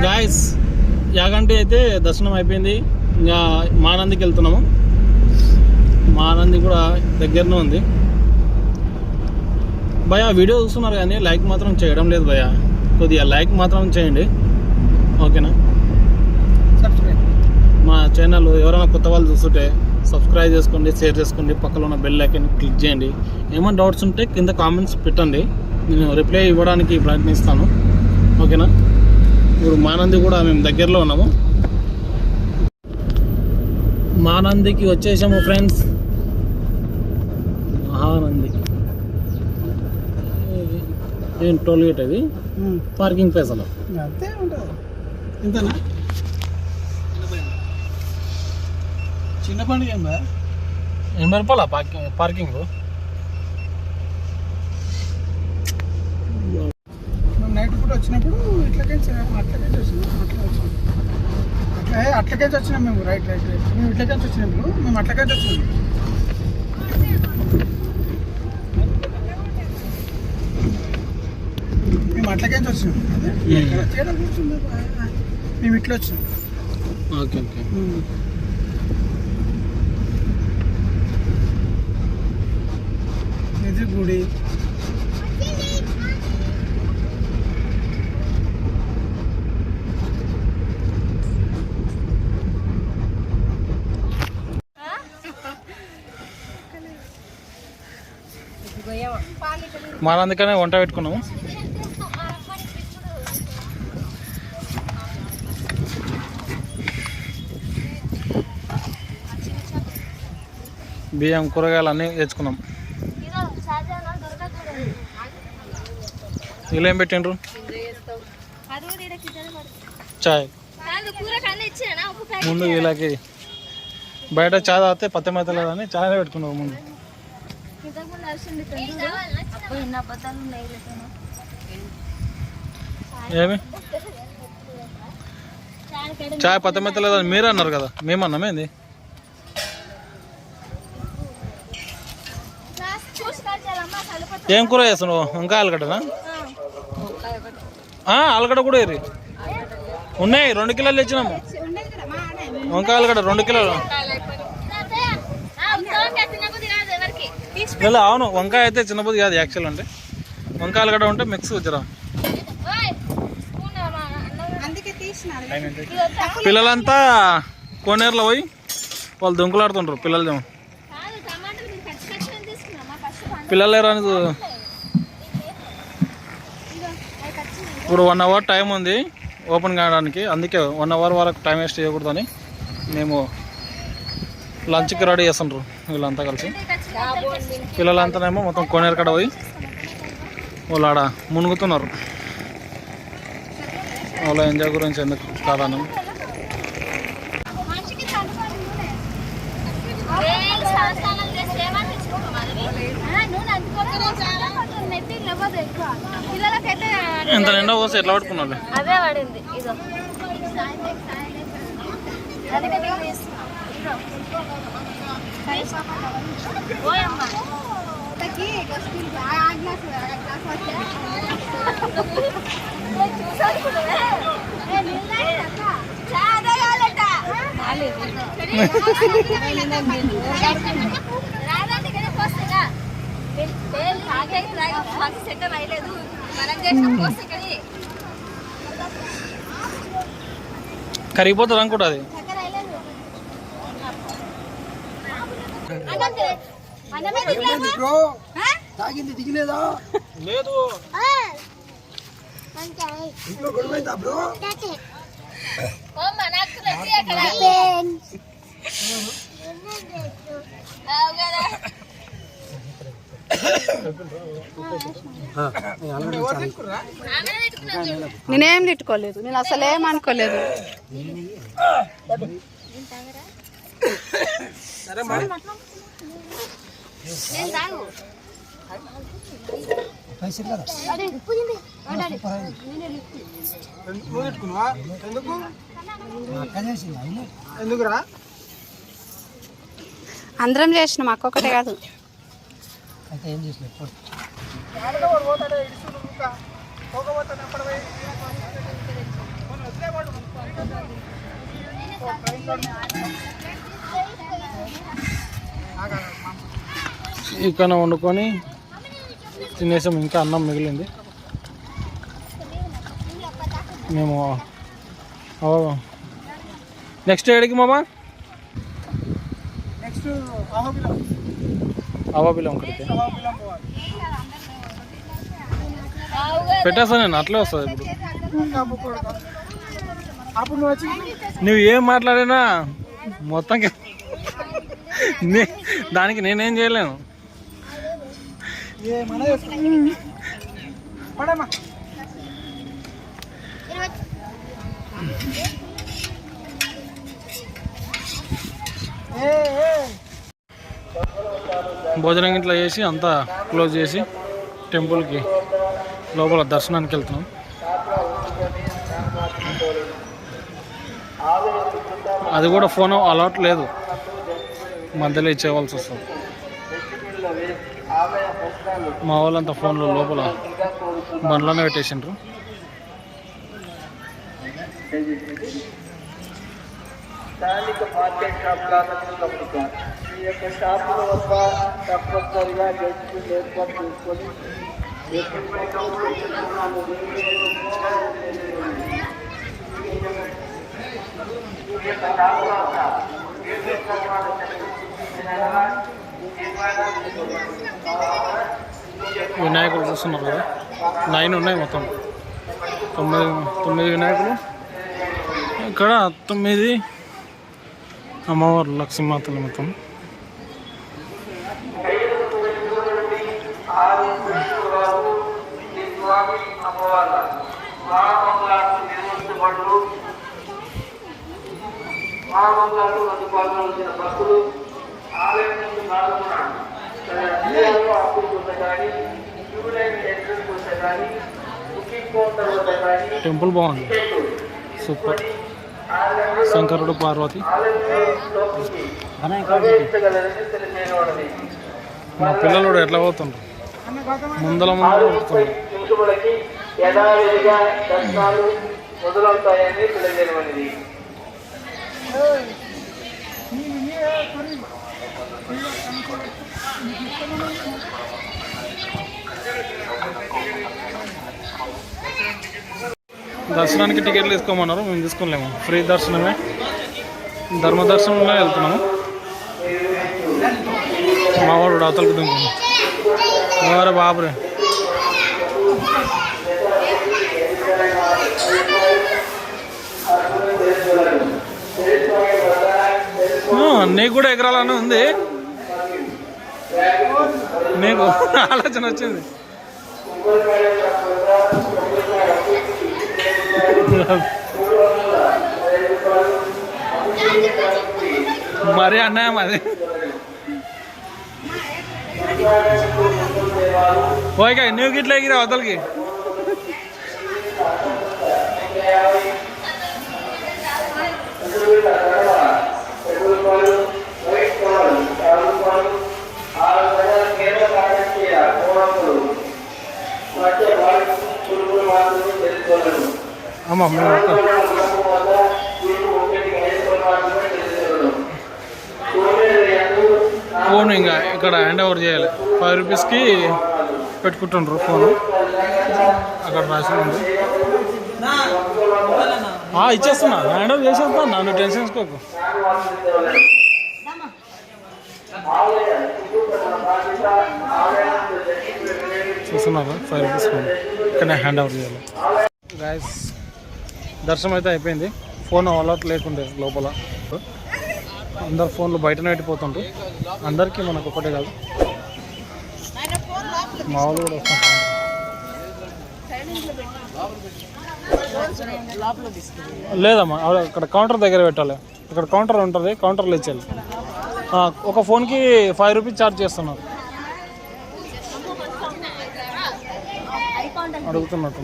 Guys Yaganti అయితే దర్శనం అయిపోయింది. ఇంకా మానందికి వెళ్తున్నాము. మానంది కూడా దగ్గరనే ఉంది. భయ వీడియో చూస్తున్నారు కానీ లైక్ మాత్రం చేయడం లేదు భయ. కొద్దిగా లైక్ మాత్రం చేయండి ఓకేనా. మా ఛానల్ ఎవరైనా కొత్త వాళ్ళు చూస్తుంటే సబ్స్క్రైబ్ చేసుకోండి, షేర్ చేసుకోండి, పక్కన ఉన్న బెల్ ఐకాన్ క్లిక్ చేయండి. ఏమైనా డౌట్స్ ఉంటే కింద కామెంట్స్ పెట్టండి, నేను రిప్లై ఇవ్వడానికి ప్రయత్నిస్తాను ఓకేనా. ఇప్పుడు మానంది కూడా మేము దగ్గరలో ఉన్నాము. మానందికి వచ్చేసాము ఫ్రెండ్స్. మహానంది ఏం టోల్ గేట్ అది, పార్కింగ్ ప్లేస్ అలా అంతే ఉంటుంది. ఇంతనా చిన్న పండుగ 80 రూపాయల పార్కింగ్. మేము నైట్ పూట వచ్చినప్పుడు అట్లకేసి వచ్చినాం మేము. రైట్ మేము ఇట్లకేసి వచ్చినప్పుడు మేము అట్లకేసి వచ్చినాము. మేము అట్లకేసి వచ్చినాం. తేడా కూర్చుంది. మేము ఇట్లా వచ్చినాం. Okay okay. ఇది గుడి. మానందికనే వంట పెట్టుకున్నాము. బియ్యం కూరగాయలు అన్నీ తెచ్చుకున్నాం. ఇలా ఏం పెట్టిండ్రు? చాయ్ ముందు వీళ్ళకి బయట చాయ్ తాగితే పత్తి లేదని చాయ్ పెట్టుకున్నావు ముందు. ఏమి చాయ్ పత్తి లేదని మీరే అన్నారు కదా, మేమన్నామేంది? ఏం కూర చేస్తున్నావు? ఇంకా ఆలుగడ్డనా? ఆలుగడ్డ కూడా ఏరి ఉన్నాయి. 2 కిలోలు తెచ్చినాము. వంకాయ ఆలుగడ్డ 2 కిలోలు. ఇలా అవును, వంకాయ అయితే చిన్నబుద్ధి కాదు యాక్చువల్. అంటే వంకాయ ఆలుగడ్డ ఉంటే మిక్స్ వచ్చరా. పిల్లలంతా కోనేరులో పోయి వాళ్ళు దుంకులాడుతుంటారు. పిల్లలు రాని ఇప్పుడు 1 అవర్ టైం ఉంది ఓపెన్ కావడానికి. అందుకే 1 అవర్ వరకు టైం వేస్ట్ చేయకూడదని మేము లంచ్కి రెడీ చేస్తుండ్రు వీళ్ళంతా కలిసి. పిల్లలంతానేమో మొత్తం కోనేరు కాడ పోయి వాళ్ళు ఆడ మునుగుతున్నారు. వాళ్ళ ఎంజాయ్ గురించి ఎందుకు కాదని ఎంత నిండా పోసి ఎట్లా పట్టుకున్నాడు? అదే పడింది. కరిగిపోతుంది అనుకుంటా అది. తాగింది దిగలేదా? లేదు నేనేం తిట్టుకోలేదు, నేను అసలు ఏమనుకోలేదు. ఎందుకురా? అందరం చేసినాం, అక్క ఒకటే కాదు. అయితే ఏం చేసిన ఇక్కడ వండుకొని తినేసాం. ఇంకా అన్నం మిగిలింది. మేము నెక్స్ట్ ఏడికి మామా? నెక్స్ట్ అహోబిలం. అవాబిలం కడితే పోవాలి. పెట్టేస్తా నేను, అట్లే వస్తుంది ఇప్పుడు. అప్పుడు నువ్వు వచ్చి నువ్వు ఏం మాట్లాడినా మొత్తం దానికి నేనేం చేయలేను. ఏమన్నా పడమ్మా. భోజనం ఇట్లా చేసి అంతా క్లోజ్ చేసి టెంపుల్కి లోపల దర్శనానికి వెళ్తున్నాం. అది కూడా ఫోన్ అలవాట్ లేదు, మధ్యలో ఇచ్చేవాల్సి వస్తుంది. మా వాళ్ళంతా ఫోన్లో లోపల బండ్లోనే పెట్టేసిండ్రు. స్థానిక మార్కెట్ షాపులను గమనిక ఈ యొక్క షాపుల వద్ద తప్పనిసరిగా గెస్టులు ఏర్పాటు చేసుకొని వినాయకులు చూస్తున్నారు కదా, 9 ఉన్నాయి మొత్తం. 9 వినాయకులు. ఇక్కడ 9 అమ్మవారు లక్ష్మీమాతలు మొత్తం. భక్తులు ఆలయం నుండి కానీ కానీ బుకింగ్ కౌంటర్ వద్ద కానీ టెంపుల్ బాగుంది, సూపర్. శంకరుడు పార్వతి. మా పిల్లలు కూడా ఎట్లా పోతుండ్రు, ముందల పోతున్నారు. యథావిధిగా దర్శనాలు మొదలవుతాయని తెలియజేయమనేది. దర్శనానికి టికెట్లు తీసుకోమన్నారు, మేము తీసుకోలేము. ఫ్రీ దర్శనమే, ధర్మ దర్శనంలో వెళ్తున్నాము. మావాడు అవతలకు దింపు వారే బాబురే. నీకు కూడా ఎగరాలని ఉంది, నీకు ఆలోచన వచ్చింది. మరీ అన్నాయం అది. ఓకే, నువ్వు గిట్లా ఎగిరా అవతలకి. అమ్మా ఫోన్ ఇంకా ఇక్కడ హ్యాండ్ ఓవర్ చేయాలి. 5 రూపీస్కి పెట్టుకుంటుండ్రు ఫోను, అక్కడ రాసి ఉంది. ఇచ్చేస్తున్నా, హ్యాండ్ ఓవర్ చేసేస్తా, నన్ను టెన్షన్ తీసుకోకు. చూస్తున్నారా 5 రూపీస్ ఫోన్ ఇక్కడనే హ్యాండ్ ఓవర్ చేయాలి. గాయస్ దర్శనం అయితే అయిపోయింది. ఫోన్ అలర్ట్ లేకుండే లోపల, అందరు ఫోన్లు బయటనే పెట్టిపోతుండ్రు. అందరికీ మనకు ఒకటే కాదు, మా వాళ్ళు కూడా వస్తుంటారు. లేదమ్మా, అక్కడ కౌంటర్ దగ్గర పెట్టాలి. ఇక్కడ కౌంటర్ ఉంటుంది, కౌంటర్లో ఇచ్చేయాలి. ఒక ఫోన్కి 5 రూపీస్ ఛార్జ్ చేస్తున్నారు. అడుగుతున్నట్టు